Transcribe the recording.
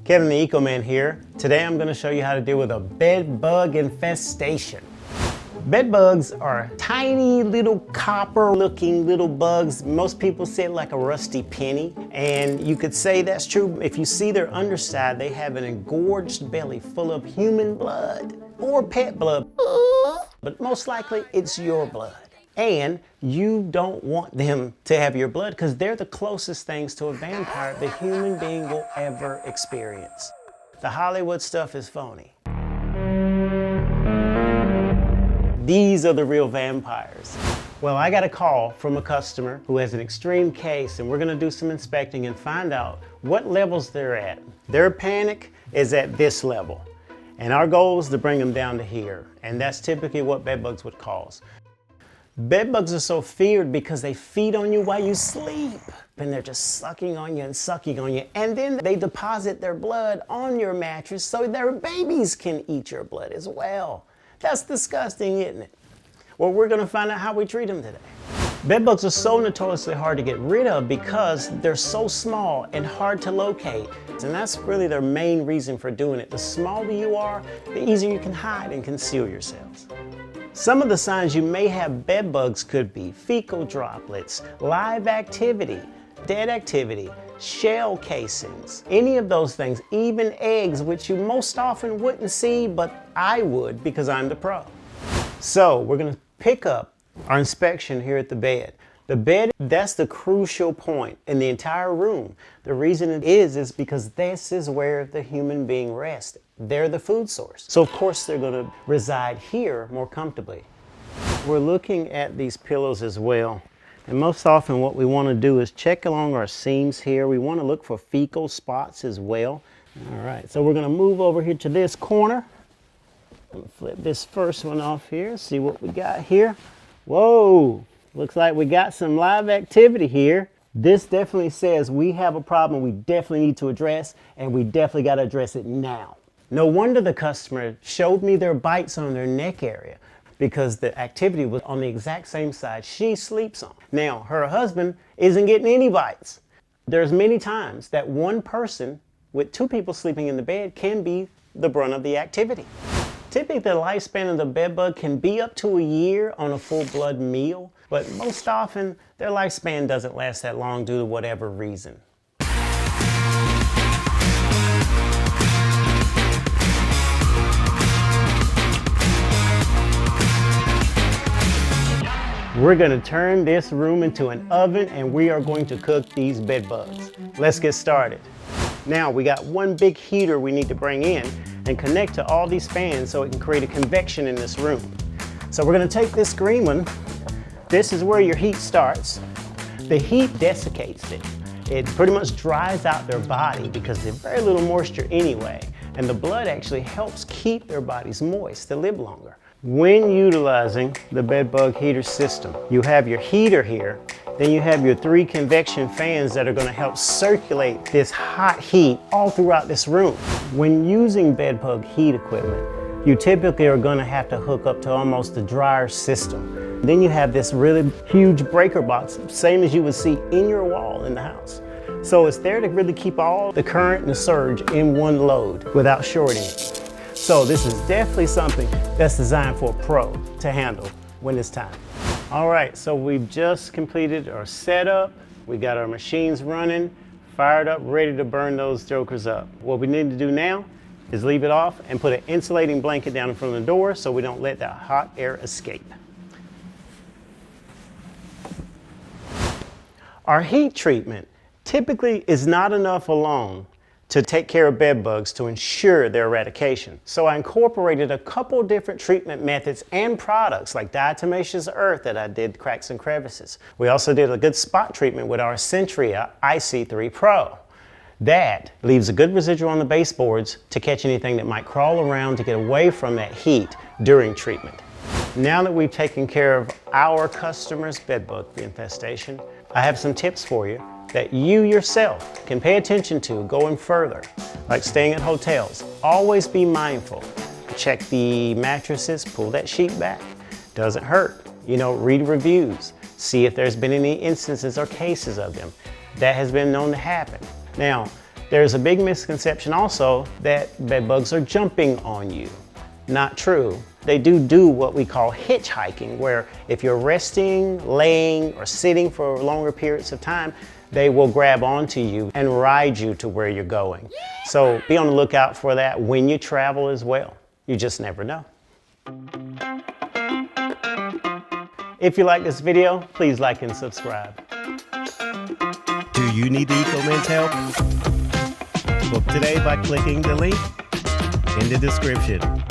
Kevin the Eco Man here. Today I'm going to show you how to deal with a bed bug infestation. Bed bugs are tiny little copper looking little bugs. Most people say it like a rusty penny, and you could say that's true. If you see their underside, they have an engorged belly full of human blood or pet blood, but most likely it's your blood. And you don't want them to have your blood because they're the closest things to a vampire the human being will ever experience. The Hollywood stuff is phony. These are the real vampires. Well, I got a call from a customer who has an extreme case, and we're gonna do some inspecting and find out what levels they're at. Their panic is at this level, and our goal is to bring them down to here, and that's typically what bed bugs would cause. Bed bugs are so feared because they feed on you while you sleep, and they're just sucking on you and sucking on you, and then they deposit their blood on your mattress so their babies can eat your blood as well. That's disgusting, isn't it? Well, we're gonna find out how we treat them today. Bed bugs are so notoriously hard to get rid of because they're so small and hard to locate. And that's really their main reason for doing it. The smaller you are, the easier you can hide and conceal yourselves. Some of the signs you may have bed bugs could be fecal droplets, live activity, dead activity, shell casings, any of those things, even eggs, which you most often wouldn't see, but I would because I'm the pro. So we're gonna pick up our inspection here at the bed. The bed, that's the crucial point in the entire room. The reason it is because this is where the human being rests. They're the food source. So of course they're gonna reside here more comfortably. We're looking at these pillows as well. And most often what we want to do is check along our seams here. We want to look for fecal spots as well. All right, so we're going to move over here to this corner. I'm going to flip this first one off here, see what we got here. Whoa, looks like we got some live activity here. This definitely says we have a problem we definitely need to address, and we definitely got to address it now. No wonder the customer showed me their bites on their neck area, because the activity was on the exact same side she sleeps on. Now, her husband isn't getting any bites. There's many times that one person with two people sleeping in the bed can be the brunt of the activity. Typically, the lifespan of the bed bug can be up to a year on a full blood meal, but most often their lifespan doesn't last that long due to whatever reason. We're gonna turn this room into an oven and we are going to cook these bed bugs. Let's get started. Now we got one big heater we need to bring in and connect to all these fans so it can create a convection in this room. So we're gonna take this green one. This is where your heat starts. The heat desiccates it. It pretty much dries out their body because there's very little moisture anyway. And the blood actually helps keep their bodies moist to live longer. When utilizing the bed bug heater system, you have your heater here, then you have your 3 convection fans that are going to help circulate this hot heat all throughout this room. When using bed bug heat equipment, you typically are going to have to hook up to almost a dryer system. Then you have this really huge breaker box, same as you would see in your wall in the house. So it's there to really keep all the current and the surge in one load without shorting it. So this is definitely something that's designed for a pro to handle when it's time. All right, so we've just completed our setup. We got our machines running, fired up, ready to burn those jokers up. What we need to do now is leave it off and put an insulating blanket down in front of the door so we don't let that hot air escape. Our heat treatment typically is not enough alone to take care of bed bugs to ensure their eradication. So I incorporated a couple different treatment methods and products like diatomaceous earth that I did cracks and crevices. We also did a good spot treatment with our Centria IC3 Pro. That leaves a good residual on the baseboards to catch anything that might crawl around to get away from that heat during treatment. Now that we've taken care of our customers' bed bug infestation, I have some tips for you that you yourself can pay attention to going further, like staying at hotels. Always be mindful. Check the mattresses, pull that sheet back. Doesn't hurt. Read reviews. See if there's been any instances or cases of them. That has been known to happen. Now, There's a big misconception also that bed bugs are jumping on you. Not true. They do what we call hitchhiking, where if you're resting, laying, or sitting for longer periods of time, they will grab onto you and ride you to where you're going. So be on the lookout for that when you travel as well. You just never know. If you like this video, please like and subscribe. Do you need the Ecoman's help? Book today by clicking the link in the description.